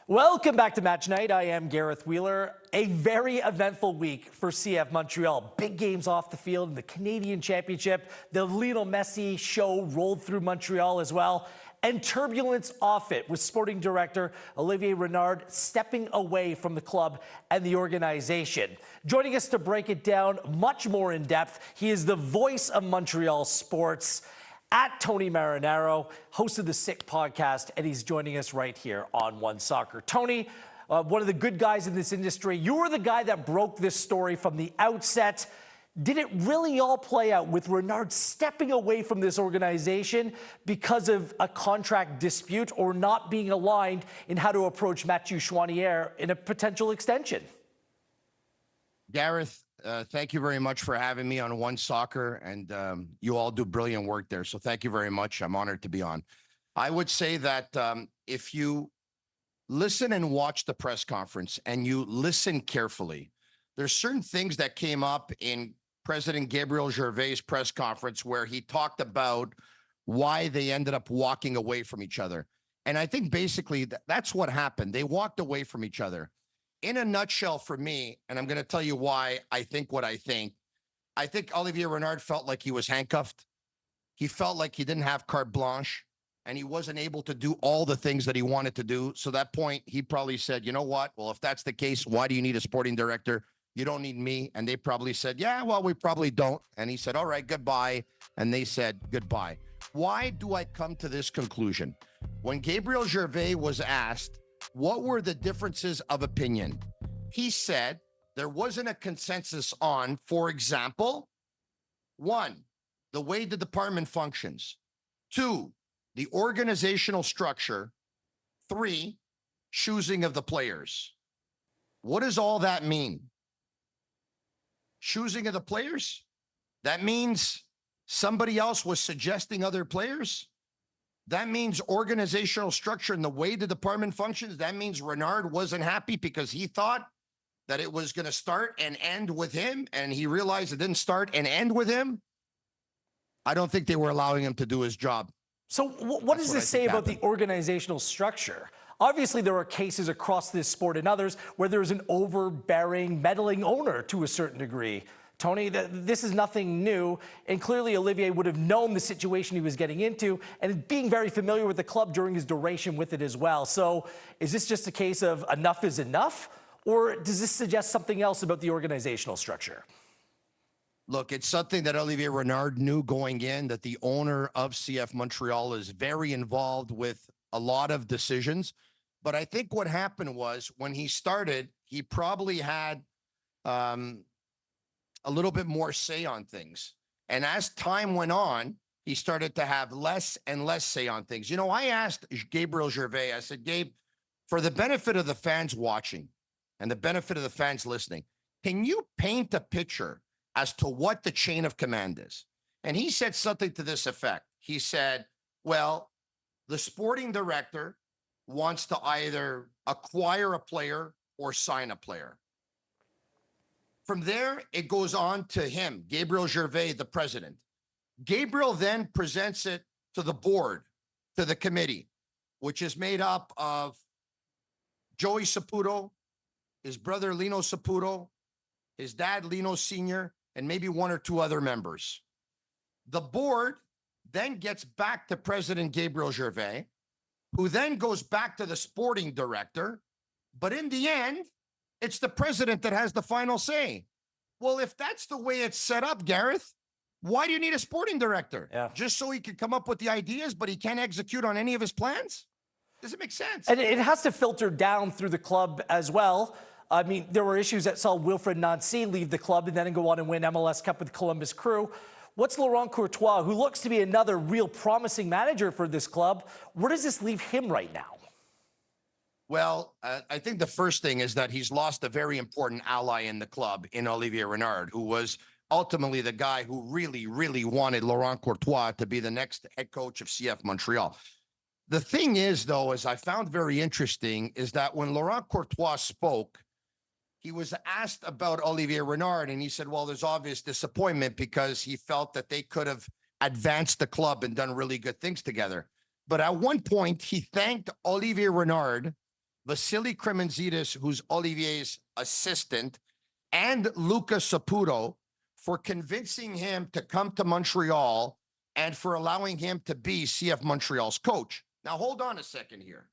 Welcome back to Match Night. I am Gareth Wheeler. A very eventful week for CF Montreal. Big games off the field in the Canadian Championship. The Lionel Messi show rolled through Montreal as well. And turbulence off it with sporting director Olivier Renard stepping away from the club and the organization. Joining us to break it down much more in depth, he is the voice of Montreal sports, at Tony Marinaro, host of the Sick podcast, and he's joining us right here on One Soccer. Tony, one of the good guys in this industry, you were the guy that broke this story from the outset. Did it really all play out with Renard stepping away from this organization because of a contract dispute or not being aligned in how to approach Mathieu Choinière in a potential extension? Gareth, thank you very much for having me on One Soccer, and you all do brilliant work there. So thank you very much. I'm honored to be on. I would say that if you listen and watch the press conference and you listen carefully, there's certain things that came up in President Gabriel Gervais' press conference where he talked about why they ended up walking away from each other. And I think basically that's what happened. They walked away from each other. In a nutshell for me, and I'm going to tell you why I think what I think Olivier Renard felt like he was handcuffed. He felt like he didn't have carte blanche and he wasn't able to do all the things that he wanted to do. So at that point, he probably said, you know what? Well, if that's the case, why do you need a sporting director? You don't need me. And they probably said, yeah, well, we probably don't. And he said, all right, goodbye. And they said goodbye. Why do I come to this conclusion? When Gabriel Gervais was asked, what were the differences of opinion? He said there wasn't a consensus on, for example, 1, the way the department functions, 2, the organizational structure, 3, choosing of the players. What does all that mean? Choosing of the players? That means somebody else was suggesting other players? That means organizational structure and the way the department functions. That means Renard wasn't happy because he thought that it was going to start and end with him, and he realized it didn't start and end with him. I don't think they were allowing him to do his job. So what does this say about the organizational structure? Obviously, there are cases across this sport and others where there's an overbearing, meddling owner to a certain degree. Tony, this is nothing new, and clearly Olivier would have known the situation he was getting into and being very familiar with the club during his duration with it as well. So is this just a case of enough is enough, or does this suggest something else about the organizational structure? Look, it's something that Olivier Renard knew going in, that the owner of CF Montreal is very involved with a lot of decisions. But I think what happened was when he started, he probably had a little bit more say on things. And as time went on, he started to have less and less say on things. You know, I asked Gabriel Gervais, I said, Gabe, for the benefit of the fans watching and the benefit of the fans listening, can you paint a picture as to what the chain of command is? And he said something to this effect. He said, well, the sporting director wants to either acquire a player or sign a player. From there, it goes on to him, Gabriel Gervais, the president. Gabriel then presents it to the board, to the committee, which is made up of Joey Saputo, his brother Lino Saputo, his dad Lino Sr., and maybe 1 or 2 other members. The board then gets back to President Gabriel Gervais, who then goes back to the sporting director. But in the end, it's the president that has the final say. Well, if that's the way it's set up, Gareth, why do you need a sporting director? Yeah. Just so he can come up with the ideas, but he can't execute on any of his plans? Does it make sense? And it has to filter down through the club as well. I mean, there were issues that saw Wilfred Nancy leave the club and then go on and win MLS Cup with Columbus Crew. What's Laurent Courtois, who looks to be another real promising manager for this club? Where does this leave him right now? Well, I think the first thing is that he's lost a very important ally in the club in Olivier Renard, who was ultimately the guy who really, really wanted Laurent Courtois to be the next head coach of CF Montreal. The thing is, though, as I found very interesting, is that when Laurent Courtois spoke, he was asked about Olivier Renard, and he said, well, there's obvious disappointment because he felt that they could have advanced the club and done really good things together. But at one point, he thanked Olivier Renard Vasily Kremenzitis, who's Olivier's assistant, and Luca Saputo for convincing him to come to Montreal and for allowing him to be CF Montreal's coach. Now, hold on a second here.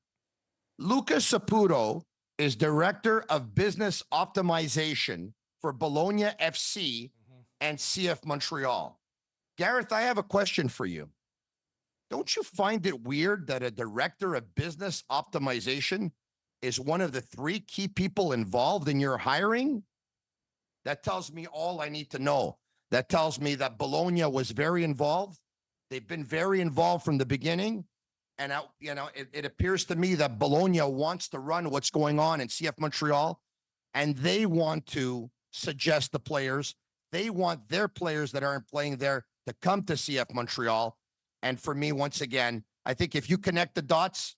Luca Saputo is Director of Business Optimization for Bologna FC and CF Montreal. Gareth, I have a question for you. Don't you find it weird that a Director of Business Optimization is one of the three key people involved in your hiring? That tells me all I need to know. That tells me that Bologna was very involved. They've been very involved from the beginning. And, it appears to me that Bologna wants to run what's going on in CF Montreal, and they want to suggest the players. They want their players that aren't playing there to come to CF Montreal. And for me, once again, I think if you connect the dots,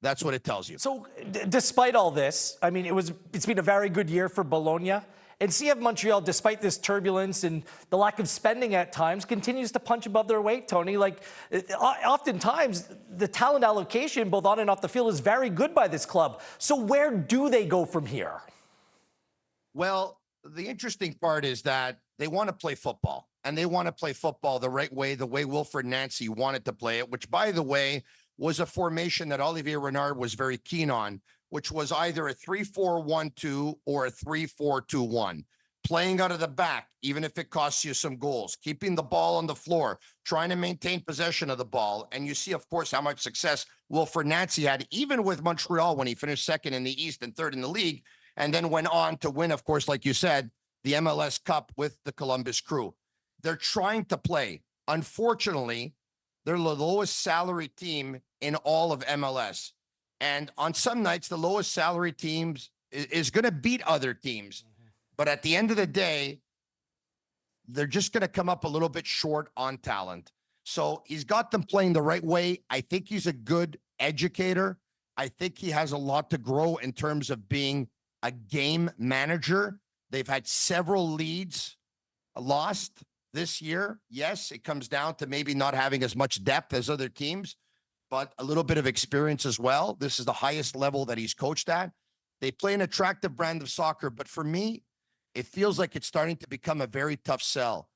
that's what it tells you. So despite all this, I mean, it's been a very good year for Bologna. And CF Montreal, despite this turbulence and the lack of spending at times, continues to punch above their weight, Tony. Like, oftentimes, the talent allocation, both on and off the field, is very good by this club. So where do they go from here? Well, the interesting part is that they want to play football, and they want to play football the right way, the way Wilfred Nancy wanted to play it, which, by the way, was a formation that Olivier Renard was very keen on, which was either a 3-4-1-2 or a 3-4-2-1. Playing out of the back, even if it costs you some goals, keeping the ball on the floor, trying to maintain possession of the ball. And you see, of course, how much success Wilfred Nancy had, even with Montreal when he finished second in the East and third in the league, and then went on to win, of course, like you said, the MLS Cup with the Columbus Crew. They're trying to play. Unfortunately, they're the lowest salary team in all of MLS. And on some nights, the lowest salary teams is going to beat other teams. But at the end of the day, they're just going to come up a little bit short on talent. So he's got them playing the right way. I think he's a good educator. I think he has a lot to grow in terms of being a game manager. They've had several leads lost this year. Yes, it comes down to maybe not having as much depth as other teams, but a little bit of experience as well. This is the highest level that he's coached at. They play an attractive brand of soccer, but for me, it feels like it's starting to become a very tough sell.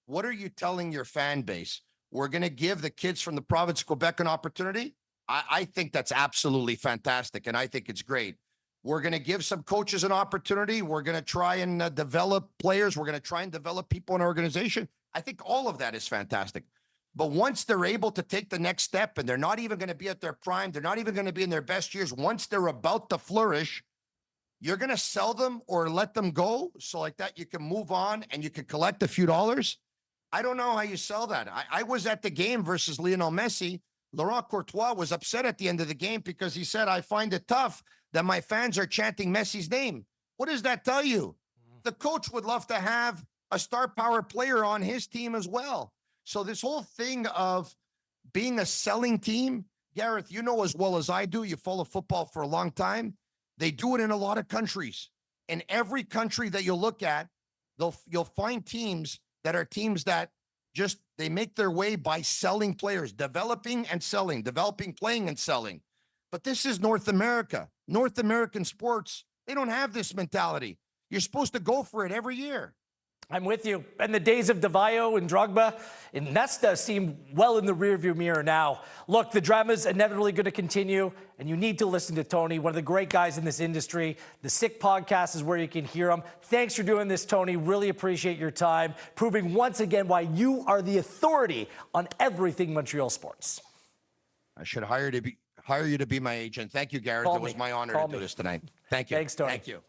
What are you telling your fan base? We're going to give the kids from the province of Quebec an opportunity? I think that's absolutely fantastic, and I think it's great. We're going to give some coaches an opportunity. We're going to try and develop players. We're going to try and develop people in our organization. I think all of that is fantastic. But once they're able to take the next step and they're not even going to be at their prime, they're not even going to be in their best years, once they're about to flourish, you're going to sell them or let them go. So like that, you can move on and you can collect a few dollars. I don't know how you sell that. I was at the game versus Lionel Messi. Laurent Courtois was upset at the end of the game because he said, I find it tough that my fans are chanting Messi's name. What does that tell you? The coach would love to have a star power player on his team as well. So this whole thing of being a selling team, Gareth, you know as well as I do, you follow football for a long time. They do it in a lot of countries. In every country that you look at, you'll find teams that are teams that just, they make their way by selling players, developing and selling, developing, playing and selling. But this is North America. North American sports, they don't have this mentality. You're supposed to go for it every year. I'm with you. And the days of DeVayo and Drogba and Nesta seem well in the rearview mirror now. Look, the drama's inevitably going to continue, and you need to listen to Tony, one of the great guys in this industry. The Sick Podcast is where you can hear him. Thanks for doing this, Tony. Really appreciate your time, proving once again why you are the authority on everything Montreal sports. I should hire you to be my agent. Thank you, Gareth. It was my honor to do this tonight. Thank you. Thanks, Tony. Thank you.